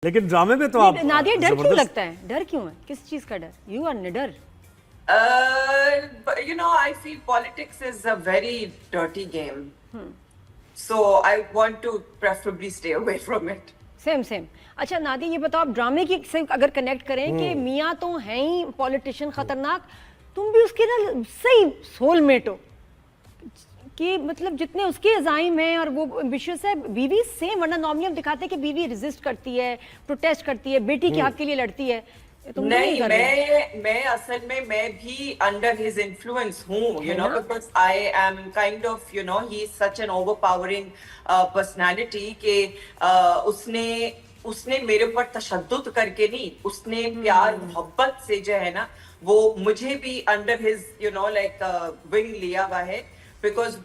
लेकिन ड्रामे में तो आप नादिया डर क्यों लगता है? डर क्यों है? किस चीज का डर? यू आर निडर. You know, I feel politics is a very dirty game. So I want to preferably stay away from it. Same. अच्छा नादिया, ये बताओ, आप ड्रामे की से अगर कनेक्ट करें कि मियाँ तो हैं ही पॉलिटिशियन खतरनाक, तुम भी उसके ना सही सोलमेट हो कि मतलब जितने उसके अज़ाइम हैं और वो एम्बिशियस है. बीवी सेम, वरना नॉर्मली हम दिखाते हैं कि बीवी रेजिस्ट करती है, प्रोटेस्ट करती है, बेटी के हक के लिए लड़ती है. नहीं, मैं असल में मैं भी अंडर हिज इन्फ्लुएंस हूँ, you know, because I am kind of, you know, he is such an overpowering personality कि उसने मेरे ऊपर तशद्दुद करके नहीं, उसने प्यार मोहब्बत से जो है ना, वो मुझे भी under his you know like wing लिया हुआ है. Because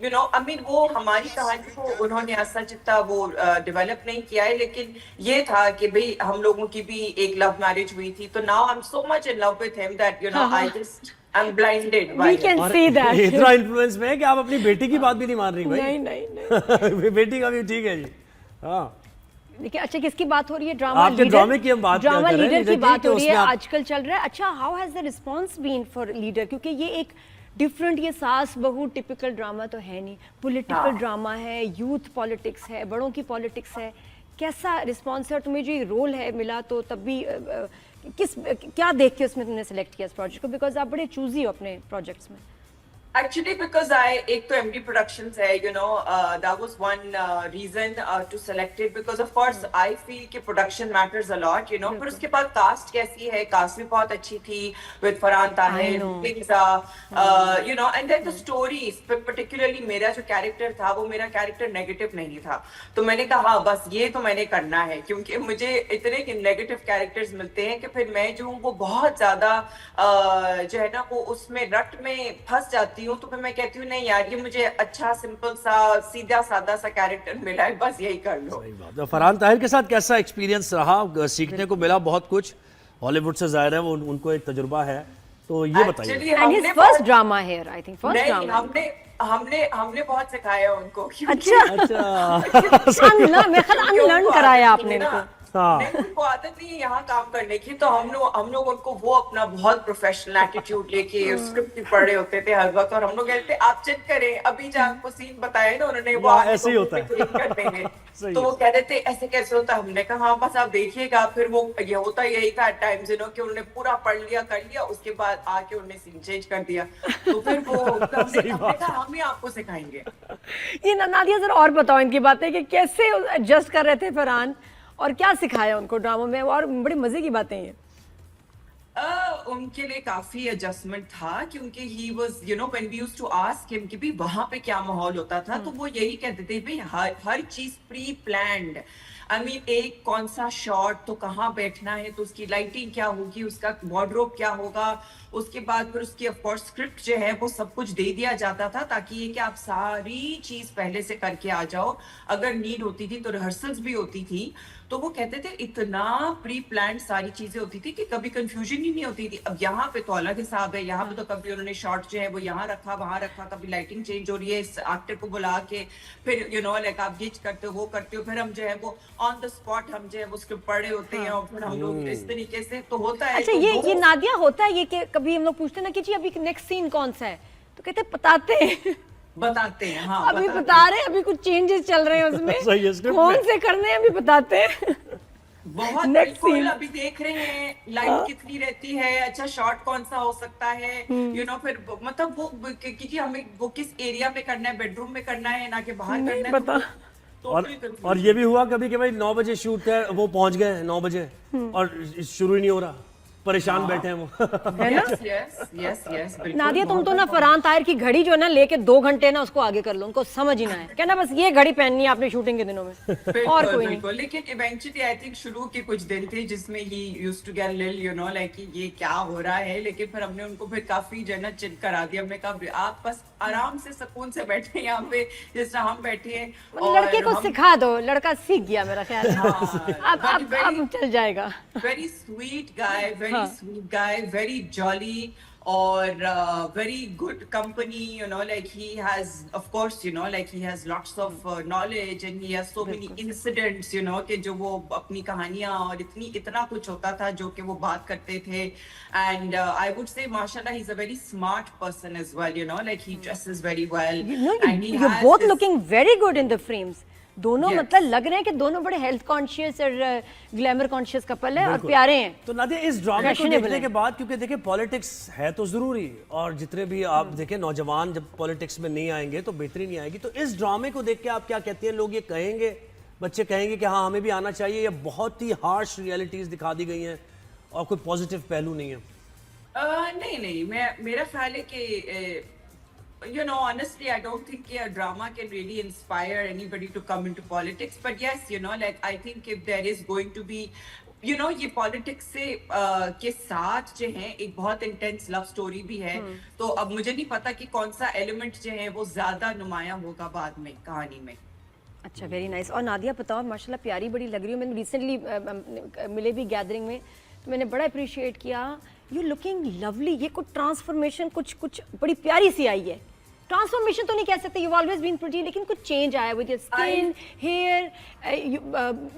you know I mean वो हमारी कहानी को उन्होंने ऐसा जितना वो डेवलप नहीं किया है, लेकिन ये था कि भाई हम लोगों की भी एक लव मैरिज हुई थी. तो now I am so much in love with him that you know I just I am blinded by. We can see that. इतना इन्फ्लुएंस में है कि आप अपनी बेटी की बात भी नहीं मान रही भाई. नहीं. बेटी का भी ठीक है जी. हाँ, देखिए, अच्छा किसकी बात हो रही है? ड्रामा आपके ड्रामे की हम बात कर रहे हैं. ड्रामा लीडर की बात हो रही है, आप... आजकल चल रहा है. अच्छा, how has the response been for leader? क्योंकि ये एक डिफरेंट, ये सास बहू टिपिकल ड्रामा तो है नहीं, पॉलिटिकल ड्रामा है, यूथ पॉलिटिक्स है, बड़ों की पॉलिटिक्स है. कैसा रिस्पांस है? और तुम्हें जो ये रोल है मिला तो तब भी क्या देख के उसमें तुमने सेलेक्ट किया इस प्रोजेक्ट को? बिकॉज आप बड़े चूजी हो अपने प्रोजेक्ट्स में. Actually, because एक तो MD Productions है, you know, that was one reason to select it, because of course I feel कि production matters a lot, you know. पर उसके बाद कास्ट कैसी है? कास्ट भी बहुत अच्छी थी with Farhan Tahir, you know, and then the story, particularly मेरा जो कैरेक्टर था वो मेरा कैरेक्टर नेगेटिव नहीं था. तो मैंने कहा हाँ बस ये तो मैंने करना है, क्योंकि मुझे इतने नेगेटिव कैरेक्टर्स मिलते हैं कि फिर मैं जो हूँ वो बहुत ज्यादा जो है ना वो उसमें रट में फंस जाती हूँ. तो फिर मैं कहती हूँ नहीं यार, ये मुझे अच्छा सिंपल सा सीधा सादा सा कैरेक्टर मिला है, बस यही कर लो. सही बात है. फरहान ताहिर के साथ कैसा एक्सपीरियंस रहा? सीखने को मिला बहुत कुछ. हॉलीवुड से जाहिर है वो उनको एक तजुर्बा है, तो ये बताइए. And his first drama here, I think first drama. हमने बहुत सिखाया उनको. अच्छा. अनलर्न कराया आपने इनको. उनको आदत नहीं है यहाँ काम करने की, तो हम लोग उनको वो अपना बहुत प्रोफेशनल एटीट्यूड लेके स्क्रिप्ट पढ़ रहे होते थे हर वक्त, और हम लोग कहते आप चेक करें अभी जहाँ आपको सीन बताया ना उन्होंने वो ऐसे ही होता है कर देंगे. तो वो कह रहे थे ऐसे कैसे होता है? हमने कहा हाँ बस आप देखिएगा. फिर वो ये होता यही था एट टाइम्स, यू नो, कि उन्होंने पूरा पढ़ लिया कर लिया, उसके बाद आके उन्होंने सीन चेंज कर दिया. तो फिर वो हमने कहा हम ही आपको सिखाएंगे. ये नादिया जरा और बताओ इनकी बातें कि कैसे एडजस्ट कर रहे थे फरहान और क्या सिखाया उनको ड्रामा में, और बड़ी मजे की बातें हैं. उनके लिए काफी एडजस्टमेंट था, क्योंकि he was you know when we used to ask him कि भी वहां पे क्या माहौल होता था, तो वो यही कहते थे भाई हर चीज प्री प्लान्ड. आई मीन एक कौन सा शॉट तो कहाँ बैठना है, तो उसकी लाइटिंग क्या होगी, उसका वार्डरोब क्या होगा, उसके बाद फिर उसकी ऑफ कोर्स स्क्रिप्ट जो है वो सब कुछ दे दिया जाता था, ताकि ये कि आप सारी चीज पहले से करके आ जाओ. अगर नीड होती थी तो रिहर्सल्स भी होती थी. तो वो कहते थे इतना प्री प्लान सारी चीजें होती थी कि कभी कंफ्यूजन ही नहीं होती थी. अब यहाँ पे तो अलग हिसाब है, यहाँ पे तो कभी उन्होंने शॉट जो है वो यहाँ रखा वहां रखा, कभी लाइटिंग चेंज हो रही है, इस एक्टर को बुला के फिर यू नो लाइक आप गिच करते हो वो करते हो, फिर हम जो है वो ऑन द स्पॉट हम जो है वो स्क्रिप्ट पढ़े होते हैं, और फिर हम लोग इस तरीके से तो होता है. अच्छा, ये नादिया होता है ये कि कभी हम लोग पूछते हैं ना कि जी अभी नेक्स्ट सीन कौन सा है, तो कहते बताते हैं हाँ अभी बता रहे हैं, अभी कुछ चेंजेस चल रहे हैं उसमें, कौन से करने हैं अभी बताते हैं. बहुत बिल्कुल अभी देख रहे हैं लाइट कितनी रहती है, अच्छा शॉट कौन सा हो सकता है, यू नो, फिर मतलब वो क्योंकि हमें वो किस एरिया में करना है, बेडरूम में करना है ना कि बाहर करना है. पता. और ये भी हुआ कभी कि भाई 9 बजे शूट है, वो पहुंच गए 9 बजे और शुरू ही नहीं हो रहा, परेशान बैठे हैं वो. yes, नादिया तुम तो ना फरहान ताहिर की घड़ी जो है ना लेके 2 घंटे ना उसको आगे कर लो, उनको समझ ही ना है, कहना बस ये घड़ी पहननी है आपने शूटिंग के दिनों में, और कोई नहीं. लेकिन इवेंचुअली आई थिंक शुरू के कुछ दिन थे जिसमें he used to get little you know like ये क्या हो रहा है, लेकिन फिर हमने उनको फिर काफी जो है ना चिल करा दिया. हमने कहा आप बस आराम से सुकून से बैठे यहाँ पे जिस तरह हम बैठे हैं. लड़के को सिखा दो, लड़का सीख गया मेरा ख्याल है. अब चल जाएगा. Very sweet guy, very sweet guy, very jolly, और very good company, you know, like he has, of course, you know, like he has lots of knowledge and he has so many incidents, you know, कि जो वो अपनी कहानियां और इतना कुछ होता था जो कि वो बात करते थे. And I would say mashallah he's a very smart person as well, you know, like he dresses very well. And he you're has both this- looking very good in the frames. दोनों Yes. मतलब लग रहे हैं कि दोनों बड़े health conscious और glamour conscious couple है और प्यारे हैं. तो नादिया इस ड्रामे को Fashionable देखने है. के बाद, क्योंकि देखिए पॉलिटिक्स है तो जरूरी, और जितने भी आप देखें नौजवान जब पॉलिटिक्स में नहीं आएंगे तो बेहतरी नहीं आएगी, तो इस ड्रामे को देख के आप क्या कहती हैं? लोग ये कहेंगे, बच्चे कहेंगे कि हाँ हमें भी आना चाहिए, या बहुत ही हार्श रियलिटीज दिखा दी गई हैं और कोई पॉजिटिव पहलू नहीं है? नहीं, मेरा ख्याल है कि you know, honestly, I don't think a drama can really inspire anybody to come into politics. But yes, you know, like I think if there is going to be, you know, ये politics से के साथ जो है एक बहुत intense love story भी है. तो अब मुझे नहीं पता कि कौन सा element जो है वो ज्यादा नुमाया होगा बाद में कहानी में. अच्छा, वेरी नाइस. और नादिया बताओ, माशाल्लाह प्यारी बड़ी लग रही हो. मैंने रिसेंटली मिले भी गैदरिंग में, तो मैंने बड़ा अप्रिशिएट किया. You looking lovely. ये कुछ ट्रांसफॉर्मेशन कुछ बड़ी प्यारी सी आई है. ट्रांसफॉर्मेशन तो नहीं कह सकते, यू ऑलवेज बीन प्रिटी, लेकिन कुछ चेंज आया विद योर स्किन, हेयर,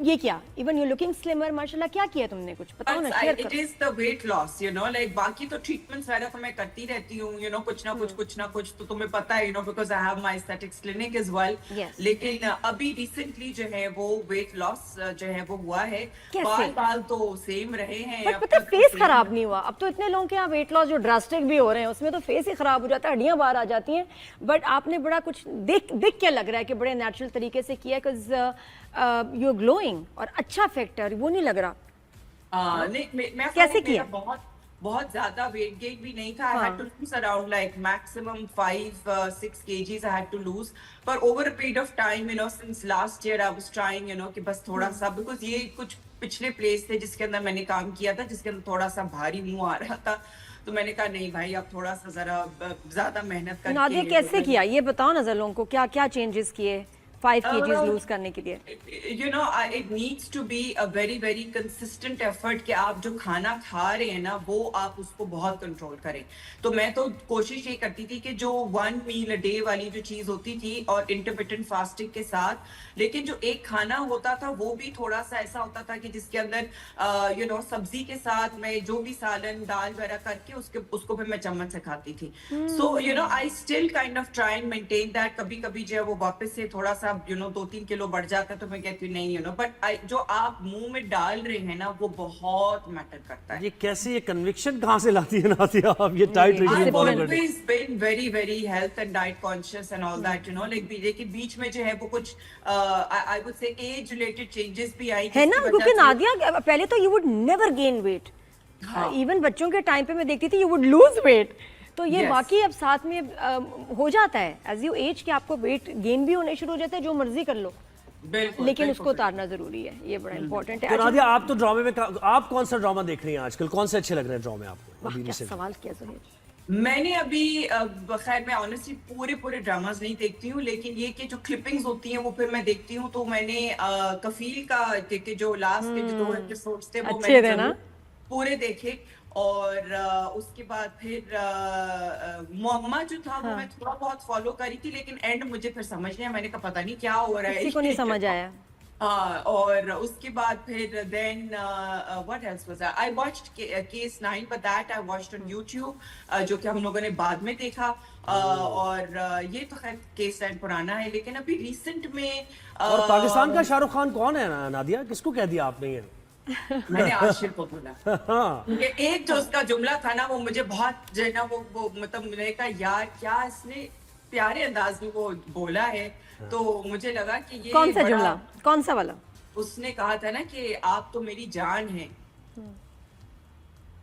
ये क्या? Even you looking slimmer. माशाल्लाह, क्या किया तुमने? कुछ बताओ ना, शेयर It करो. is the weight loss, you know, like बाकी तो treatments वगैरह तो मैं करती रहती हूँ, you know, कुछ ना कुछ तो तुम्हें पता है, you know, because I have my aesthetics clinic as well. Yes. लेकिन अभी recently जो है वो weight loss जो है वो हुआ है. कैसे? बाल तो सेम रहे हैं. बट अब पता तक फेस same- खराब नहीं हुआ. अब तो इतने लोगों के यहाँ वेट लॉस जो ड्रास्टिक भी हो रहे हैं, उसमें तो फेस ही खराब हो जाता है, हड्डियां बाहर आ जाती हैं. बट आपने बड़ा कुछ देख क्या लग रहा है कि बड़े नेचुरल तरीके से किया, बिकॉज यू आर ग्लोइंग और अच्छा फैक्टर वो नहीं लग रहा. नहीं, मैं कैसे मेरा किया? बहुत ज्यादा वेट गेन भी नहीं था. I had to lose around like maximum 5-6 kgs I had to lose. But over a period of time, you know, since last year I was trying, you know, कि बस थोड़ा सा, because ये कुछ पिछले प्लेस थे जिसके अंदर मैंने काम किया था, जिसके अंदर थोड़ा सा भारी मुंह आ रहा था, तो मैंने कहा नहीं भाई, अब थोड़ा सा जरा ज्यादा मेहनत करके. नादिया कैसे किया ये बताओ ना जरा लोगों को. क्या चेंजेस किए 5 kgs लूज करने के लिए? You know, it needs to be a very very consistent effort कि आप जो खाना खा रहे हैं ना वो आप उसको बहुत कंट्रोल करें. तो मैं तो कोशिश ये करती थी कि जो 1 meal a day वाली जो चीज होती थी और इंटरमिटेंट फास्टिंग के साथ, लेकिन जो एक खाना होता था वो भी थोड़ा सा ऐसा होता था कि जिसके अंदर यू नो सब्जी के साथ मैं जो भी सालन दाल वगैरह करके उसको फिर मैं चम्मच से खाती थी. So you know I still kind of try and maintain that. कभी कभी जो है वो वापस से थोड़ा सा यू नो 2-3 किलो बढ़ जाता है तो मैं कहती हूँ नहीं, यू नो, बट जो आप मुंह में डाल रहे हैं ना वो बहुत मैटर करता है. ये कैसे, ये कन्विक्शन कहाँ से लाती है नादिया आप ये टाइट रेजिम I've फॉलो करते? always been very very health and diet conscious and all that, you know, like लेकिन बीच में जो है वो कुछ I would say age related changes भी आई है ना, जिसकी क्योंकि वजह से- नादिया पहले तो you would never gain weight. हाँ. इवन बच्चों के टाइम पे मैं देखती थी यू वुड लूज वेट. तो ये Yes. बाकी अब साथ में हो जाता है एज यू एज कि आपको वेट गेन भी होने शुरू हो जाते हैं, जो मर्जी कर लो, बिल्कुल, लेकिन बिल्कुल, उसको उतारना जरूरी है. ये बड़ा इंपॉर्टेंट है. तो अच्छा, नादिया आप तो ड्रामे में आप कौन सा ड्रामा देख रही हैं आजकल? कौन से अच्छे लग रहे हैं ड्रामे आपको वाह, अभी क्या recent? सवाल किया ज़ोहैर. मैंने अभी खैर मैं ऑनेस्टली पूरे ड्रामास नहीं देखती हूँ, लेकिन ये कि जो क्लिपिंग्स होती हैं वो फिर मैं देखती हूँ. तो मैंने कफील का के जो लास्ट के जो 2 एपिसोड्स थे वो अच्छे मैंने थे ना? जरूर पूरे देखे. और उसके बाद फिर मोहम्मा जो था वो मैं थोड़ा बहुत फॉलो करी थी, लेकिन एंड मुझे फिर समझ नहीं आया. मैंने कहा पता नहीं क्या हो रहा है. किसी को नहीं समझ आया. और उसके बाद फिर then what else was that? I watched Case 9, but that I watched on YouTube, जो कि हम लोगों ने बाद में देखा. और ये तो खैर Case 9 पुराना है, लेकिन अभी रिसेंट में और पाकिस्तान का शाहरुख खान कौन है नादिया? किसको कह दिया आपने ये? मैंने आशिर को बोला. हाँ, ये एक जो उसका जुमला था ना वो मुझे बहुत जो है ना वो मतलब मैंने कहा यार क्या इसने प्यारे अंदाज में वो बोला है. तो मुझे लगा कि ये कौन सा बड़ा- जुमला, कौन सा वाला? उसने कहा था ना कि आप तो मेरी जान हैं.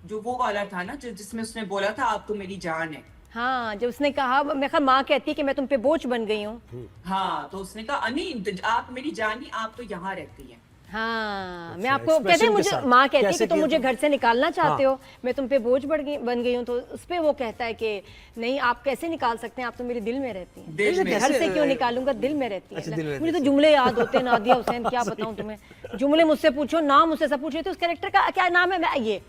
जो वो वाला था ना जिसमें उसने बोला था आप तो मेरी जान है. हाँ, जब उसने कहा, मैं कहा माँ कहती है कि मैं तुम पे बोझ बन गई हूँ. हाँ, तो उसने कहा नहीं आप मेरी जान नहीं, आप तो यहाँ रहती हैं. हाँ, मैं अच्छा, आपको कहते हैं, expression के मुझे साथ. माँ कहती है कैसे कि तुम किया मुझे तुम? घर से निकालना चाहते हाँ. हो, मैं तुम पे बोझ बन गई हूँ. तो उस पे वो कहता है कि नहीं, आप कैसे निकाल सकते हैं, आप तो मेरे दिल में रहती हैं. दिल में. घर से क्यों निकालूंगा, दिल में रहती अच्छा, है. दिल में मुझे तो रहती जुमले याद होते हैं नादिया हुसैन, क्या बताऊं तुम्हें. जुमले मुझसे पूछो, नाम मुझसे सब पूछे, तो उस कैरेक्टर का क्या नाम है, मैं ये